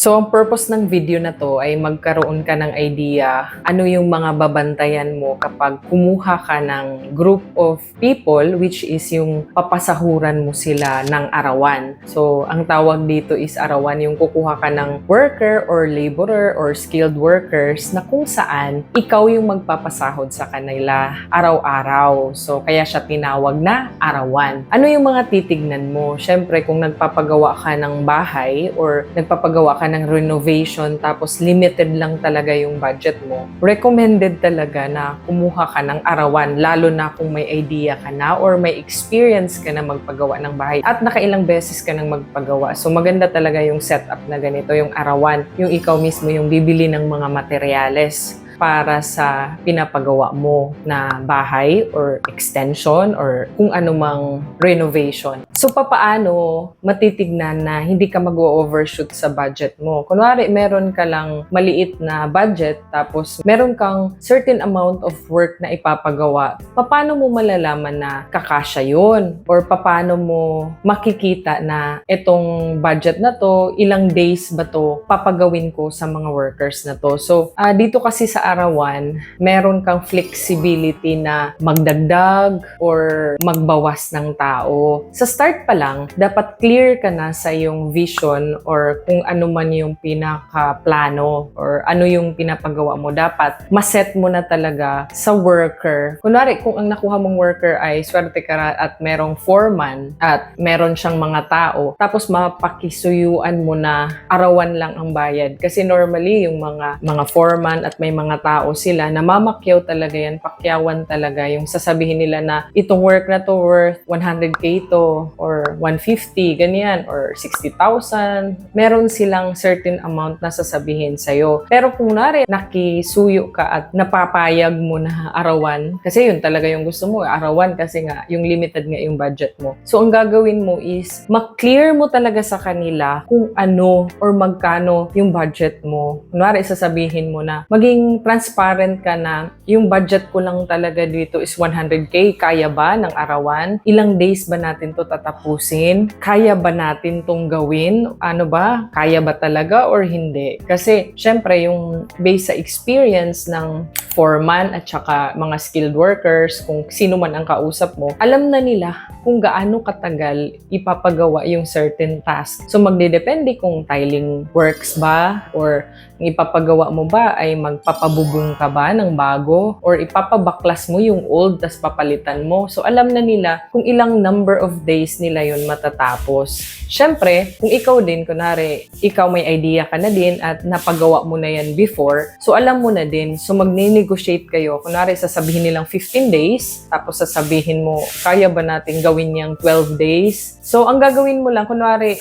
So, ang purpose ng video na to ay magkaroon ka ng idea ano yung mga babantayan mo kapag kumuha ka ng group of people, which is yung papasahuran mo sila ng arawan. So, ang tawag dito is arawan, yung kukuha ka ng worker or laborer or skilled workers na kung saan ikaw yung magpapasahod sa kanila araw-araw. So, kaya siya tinawag na arawan. Ano yung mga titignan mo? Siyempre, kung nagpapagawa ka ng bahay or nagpapagawa ka ng renovation tapos limited lang talaga yung budget mo, recommended talaga na kumuha ka ng arawan, lalo na kung may idea ka na or may experience ka na magpagawa ng bahay at nakailang beses ka nang magpagawa. So maganda talaga yung setup na ganito, yung arawan, yung ikaw mismo yung bibili ng mga materyales para sa pinapagawa mo na bahay or extension or kung anumang renovation. So, papaano matitignan na hindi ka mag-overshoot sa budget mo? Kunwari, meron ka lang maliit na budget tapos meron kang certain amount of work na ipapagawa. Paano mo malalaman na kakasya yun? Or paano mo makikita na itong budget na to, ilang days ba to papagawin ko sa mga workers na to? So, dito kasi sa arawan, meron kang flexibility na magdagdag or magbawas ng tao. Sa start pa lang, dapat clear ka na sa iyong vision or kung ano man yung pinaka-plano or ano yung pinapagawa mo. Dapat maset mo na talaga sa worker. Kunwari, kung ang nakuha mong worker ay swerte ka at merong foreman at meron siyang mga tao, tapos mapakisuyuan mo na arawan lang ang bayad. Kasi normally, yung mga foreman at may mga tao sila, namamakyaw talaga yan, pakyawan talaga yung sasabihin nila na itong work na to worth 100k to or 150, ganyan, or 60,000. Meron silang certain amount na sasabihin sa'yo. Pero kung nari, nakisuyo ka at napapayag mo na arawan, kasi yun talaga yung gusto mo, arawan kasi nga, yung limited nga yung budget mo. So, ang gagawin mo is, mag-clear mo talaga sa kanila kung ano or magkano yung budget mo. Kunwari, sasabihin mo na, maging transparent ka na yung budget ko lang talaga dito is 100k. Kaya ba ng arawan? Ilang days ba natin to tatapusin? Kaya ba natin tong gawin? Ano ba? Kaya ba talaga or hindi? Kasi syempre yung based sa experience ng foreman at saka mga skilled workers, kung sino man ang kausap mo, alam na nila kung gaano katagal ipapagawa yung certain task. So magdedepende kung tiling works ba or ipapagawa mo ba ay magpapabubong ka ba ng bago or ipapabaklas mo yung old tas papalitan mo. So alam na nila kung ilang number of days nila yun matatapos. Syempre, kung ikaw din, kunwari, ikaw may idea ka na din at napagawa mo na yan before, so alam mo na din. So mag-negotiate kayo. Kunwari, sasabihin nilang 15 days, tapos sasabihin mo, kaya ba natin gawin niyang 12 days? So ang gagawin mo lang, kunwari,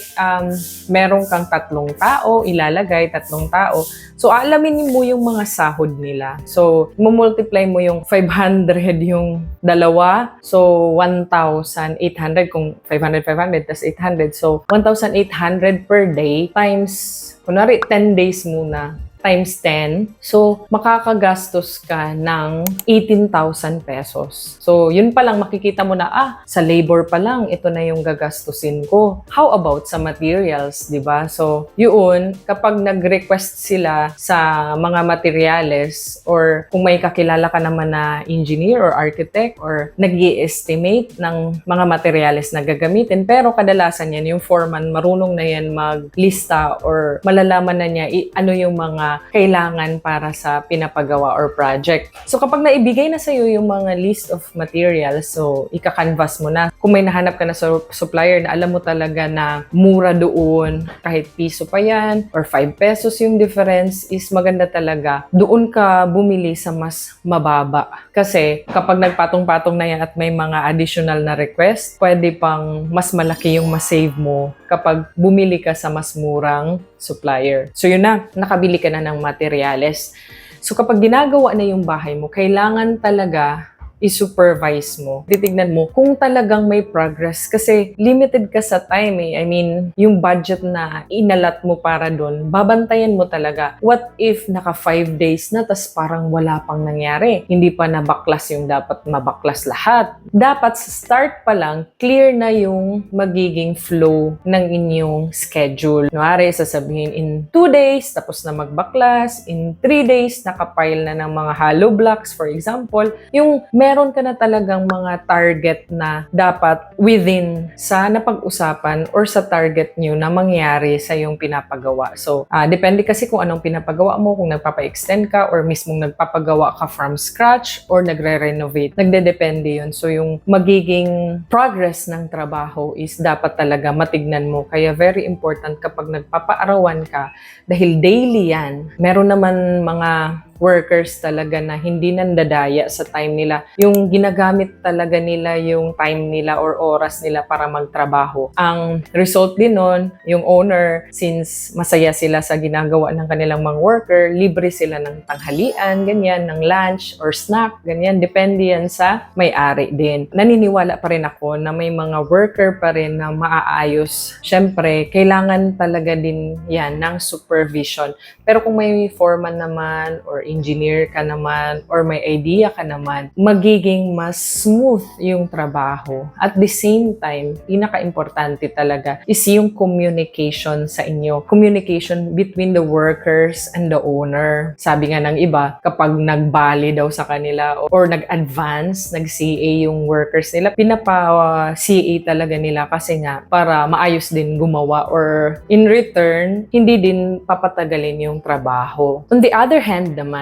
meron kang 3 tao, ilalagay 3 tao. So, alamin mo yung mga sahod nila. So, multiply mo yung 500 yung dalawa. So, 1,800 kung 500, 500, tas 800. So, 1,800 per day times, kunwari, 10 days muna. Times 10. So, makakagastos ka ng 18,000 pesos. So, yun pa lang makikita mo na, sa labor pa lang, ito na yung gagastusin ko. How about sa materials, di ba? So, yun, kapag nag-request sila sa mga materials or kung may kakilala ka naman na engineer or architect or nag-i-estimate ng mga materials na gagamitin, pero kadalasan yan, yung foreman, marunong na yan maglista or malalaman na niya ano yung mga kailangan para sa pinapagawa or project. So kapag naibigay na sa'yo yung mga list of materials, so ika-canvas mo na. Kung may nahanap ka na sa supplier na alam mo talaga na mura doon, kahit piso pa yan or 5 pesos yung difference, is maganda talaga. Doon ka bumili sa mas mababa. Kasi kapag nagpatong-patong na yan at may mga additional na request, pwede pang mas malaki yung masave mo kapag bumili ka sa mas murang supplier. So yun na, nakabili ka na ng materyales. So kapag ginagawa na yung bahay mo, kailangan talaga i-supervise mo. Titignan mo kung talagang may progress kasi limited ka sa time eh. I mean, yung budget na inalat mo para doon, babantayan mo talaga. What if naka 5 days na tas parang wala pang nangyari? Hindi pa nabaklas yung dapat mabaklas lahat. Dapat sa start pa lang, clear na yung magiging flow ng inyong schedule. Kunwari, sasabihin in 2 days, tapos na magbaklas. In 3 days, nakapile na ng mga hollow blocks, for example. Yung meron ka na talagang mga target na dapat within sa napag-usapan or sa target nyo na mangyari sa yung pinapagawa. So, depende kasi kung anong pinapagawa mo, kung nagpapa-extend ka or mismong nagpapagawa ka from scratch or nagre-renovate. Nagdedepende yun. So, yung magiging progress ng trabaho is dapat talaga matignan mo. Kaya very important kapag nagpapaarawan ka, dahil daily yan, meron naman mga workers talaga na hindi nandadaya sa time nila. Yung ginagamit talaga nila yung time nila or oras nila para magtrabaho. Ang result din nun, yung owner, since masaya sila sa ginagawa ng kanilang mga worker, libre sila ng tanghalian, ganyan, ng lunch or snack, ganyan. Depende yan sa may-ari din. Naniniwala pa rin ako na may mga worker pa rin na maaayos. Siyempre, kailangan talaga din yan ng supervision. Pero kung may foreman naman or engineer ka naman or may idea ka naman, magiging mas smooth yung trabaho. At the same time, pinaka-importante talaga is yung communication sa inyo. Communication between the workers and the owner. Sabi nga ng iba, kapag nagbali daw sa kanila or nag-advance, nag-CA yung workers nila, pinapa-CA talaga nila kasi nga para maayos din gumawa or in return, hindi din papatagalin yung trabaho. On the other hand naman,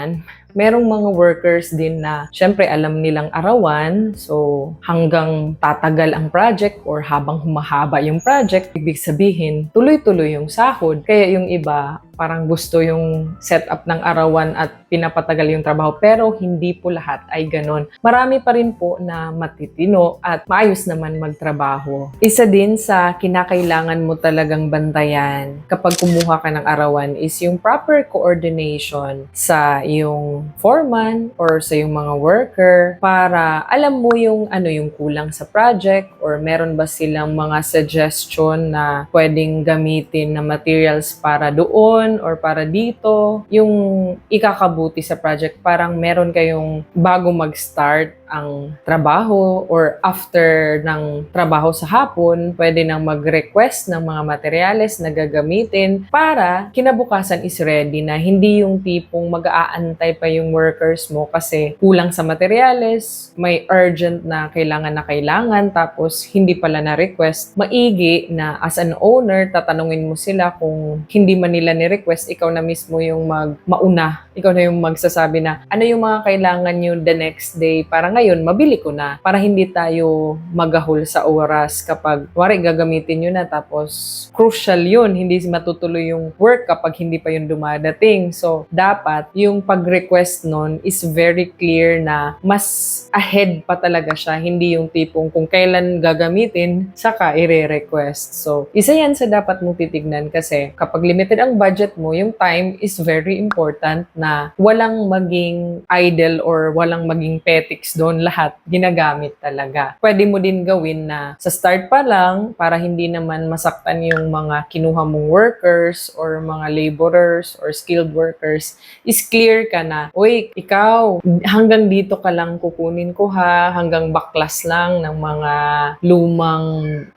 merong mga workers din na syempre alam nilang arawan, so hanggang tatagal ang project or habang humahaba yung project, ibig sabihin tuloy-tuloy yung sahod. Kaya yung iba parang gusto yung setup ng arawan at pinapatagal yung trabaho, pero hindi po lahat ay ganon. Marami pa rin po na matitino at maayos naman magtrabaho. Isa din sa kinakailangan mo talagang bantayan kapag kumuha ka ng arawan is yung proper coordination sa yung foreman or sa yung mga worker para alam mo yung ano yung kulang sa project or meron ba silang mga suggestion na pwedeng gamitin na materials para doon or para dito, yung ikakabuti sa project, parang meron kayong bago mag-start ang trabaho or after ng trabaho sa hapon, pwede nang mag-request ng mga materyales na gagamitin para kinabukasan is ready na hindi yung tipong mag-aantay pa yung workers mo kasi kulang sa materyales, may urgent na kailangan tapos hindi pala na-request. Maigi na as an owner, tatanungin mo sila kung hindi man nila ni-request, ikaw na mismo yung mauna. Ikaw na yung magsasabi na ano yung mga kailangan nyo the next day para ngayon, mabili ko na para hindi tayo magahol sa oras kapag wari gagamitin nyo na tapos crucial yun, hindi matutuloy yung work kapag hindi pa yun dumadating. So, dapat yung pag-request nun is very clear na mas ahead pa talaga siya, hindi yung tipong kung kailan gagamitin, saka i-request. So, isa yan sa dapat mong titignan kasi kapag limited ang budget mo, yung time is very important na walang maging idle or walang maging petics doon, lahat ginagamit talaga. Pwede mo din gawin na sa start pa lang para hindi naman masaktan yung mga kinuha mong workers or mga laborers or skilled workers, is clear ka na, uy, ikaw, hanggang dito ka lang kukunin ko ha, hanggang baklas lang ng mga lumang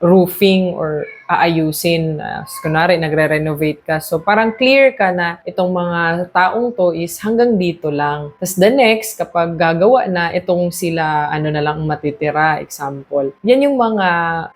roofing or aayusin. Kunwari, nagre-renovate ka. So, parang clear ka na itong mga taong to is hanggang dito lang. Tapos the next, kapag gagawa na, itong sila, ano na lang matitira, example. Yan yung mga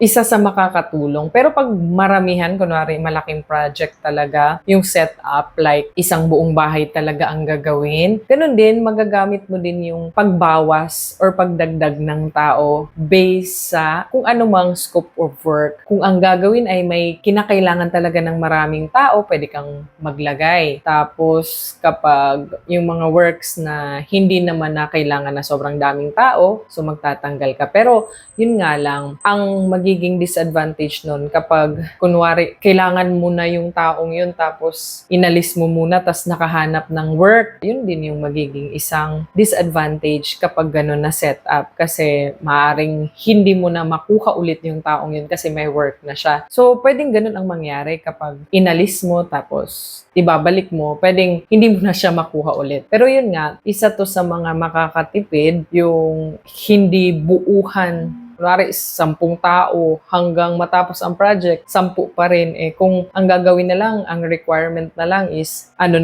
isa sa makakatulong. Pero pag maramihan, kunwari, malaking project talaga, yung setup, like isang buong bahay talaga ang gagawin. Ganun din, magagamit mo din yung pagbawas or pagdagdag ng tao based sa kung ano mang scope of work. Kung ang gagawin gagawin ay may kinakailangan talaga ng maraming tao, pwede kang maglagay. Tapos kapag yung mga works na hindi naman na kailangan na sobrang daming tao, so magtatanggal ka. Pero yun nga lang, ang magiging disadvantage nun kapag kunwari kailangan mo na yung taong yun tapos inalis mo muna tapos nakahanap ng work, yun din yung magiging isang disadvantage kapag gano'n na setup kasi maaring hindi mo na makuha ulit yung taong yun kasi may work na siya. So, pwedeng ganun ang mangyari kapag inalis mo tapos ibabalik mo, pwedeng hindi mo na siya makuha ulit. Pero yun nga, isa to sa mga makakatipid, yung hindi buuhan. Kunwari, 10 tao hanggang matapos ang project, 10 pa rin. Eh kung ang gagawin na lang, ang requirement na lang is, 3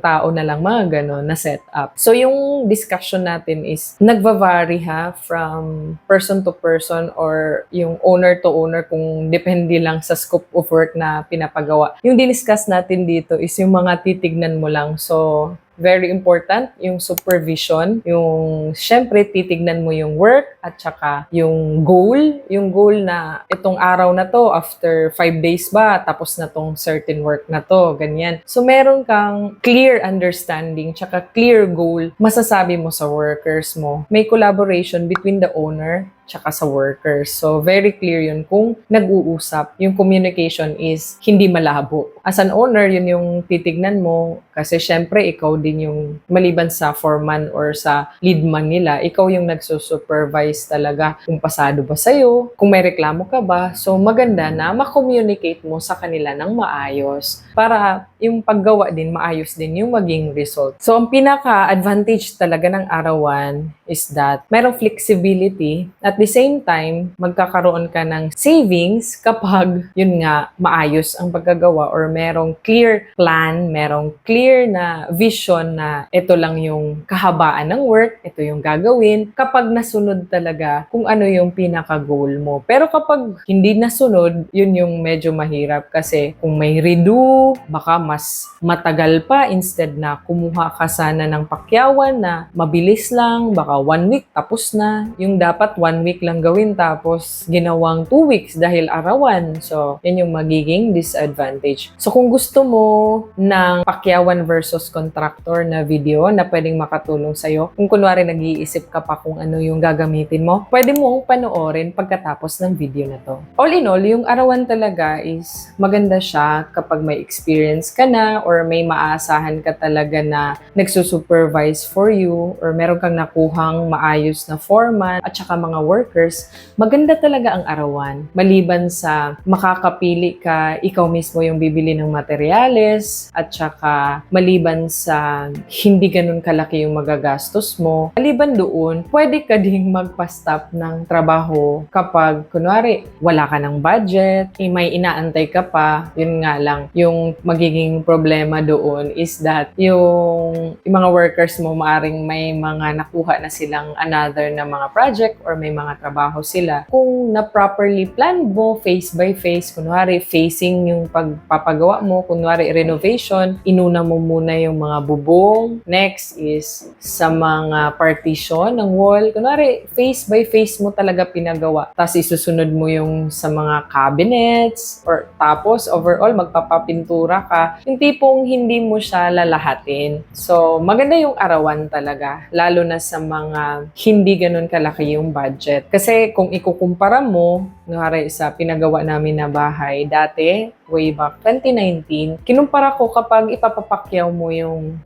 tao na lang, mga gano'n na setup. So yung discussion natin is, nagva-vary from person to person or yung owner to owner kung depende lang sa scope of work na pinapagawa. Yung diniscuss natin dito is yung mga titignan mo lang. So, very important, yung supervision, yung syempre titignan mo yung work at saka yung goal na itong araw na to, after 5 days ba, tapos na tong certain work na to, ganyan. So meron kang clear understanding tsaka clear goal, masasabi mo sa workers mo. May collaboration between the owner tsaka sa workers. So, very clear yun kung nag-uusap. Yung communication is hindi malabo. As an owner, yun yung titignan mo kasi syempre, ikaw din yung maliban sa foreman or sa leadman nila, ikaw yung nagsusupervise talaga kung pasado ba sa'yo, kung may reklamo ka ba. So, maganda na ma-communicate mo sa kanila ng maayos para yung paggawa din, maayos din yung maging result. So, ang pinaka-advantage talaga ng arawan is that merong flexibility at the same time, magkakaroon ka ng savings kapag, yun nga, maayos ang pagkagawa or merong clear plan, merong clear na vision na ito lang yung kahabaan ng work, ito yung gagawin, kapag nasunod talaga kung ano yung pinaka-goal mo. Pero kapag hindi nasunod, yun yung medyo mahirap kasi kung may redo, baka mas matagal pa instead na kumuha ka sana ng pakyawan na mabilis lang, baka 1 week tapos na. Yung dapat 1 week lang gawin tapos ginawang 2 weeks dahil arawan. So, yan yung magiging disadvantage. So, kung gusto mo ng pakyawan versus contractor na video na pwedeng makatulong sa'yo, kung kunwari nag-iisip ka pa kung ano yung gagamitin mo, pwede mong panoorin pagkatapos ng video na to. All in all, yung arawan talaga is maganda siya kapag may experience ka na or may maasahan ka talaga na nagsusupervise for you or meron kang nakuhang maayos na foreman at saka mga workers, maganda talaga ang arawan. Maliban sa makakapili ka, ikaw mismo yung bibili ng materyales at saka maliban sa hindi ganun kalaki yung magagastos mo. Maliban doon, pwede ka ding magpa-stop ng trabaho kapag kunwari wala ka ng budget, may inaantay ka pa, yun nga lang, yung magiging problema doon is that yung mga workers mo maaring may mga nakuha na silang another na mga project or may mga trabaho sila. Kung na-properly plan mo, face by face, kunwari facing yung pagpapagawa mo, kunwari renovation, inuna mo muna yung mga bubong. Next is sa mga partition ng wall, kunwari face by face mo talaga pinagawa. Tapos isusunod mo yung sa mga cabinets or tapos overall magpapapintura ka. Yung tipong hindi mo siya lalahatin. So, maganda yung arawan talaga, lalo na sa mga hindi ganun kalaki yung budget. Kasi kung ikukumpara mo, kunwari sa pinagawa namin na bahay, dati, way back 2019, kinumpara ko kapag ipapapakyaw mo yung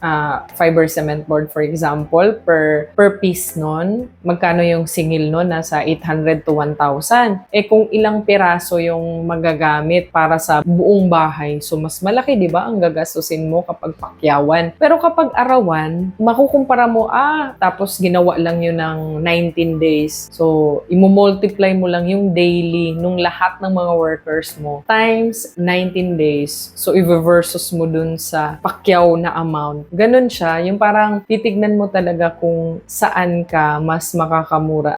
fiber cement board, for example, per piece nun, magkano yung singil nun? Nasa 800 to 1,000. Eh kung ilang piraso yung magagamit para sa buong bahay, so mas malaki, di ba, ang gagastusin mo kapag pakyawan. Pero kapag arawan, makukumpara mo, tapos ginawa lang yun ng 19 days. So, imumultiply mo lang yung daily nung lahat ng mga workers mo times 19 days. So, i-versus mo dun sa pakyaw na amount. Ganun siya. Yung parang titignan mo talaga kung saan ka mas makakamura.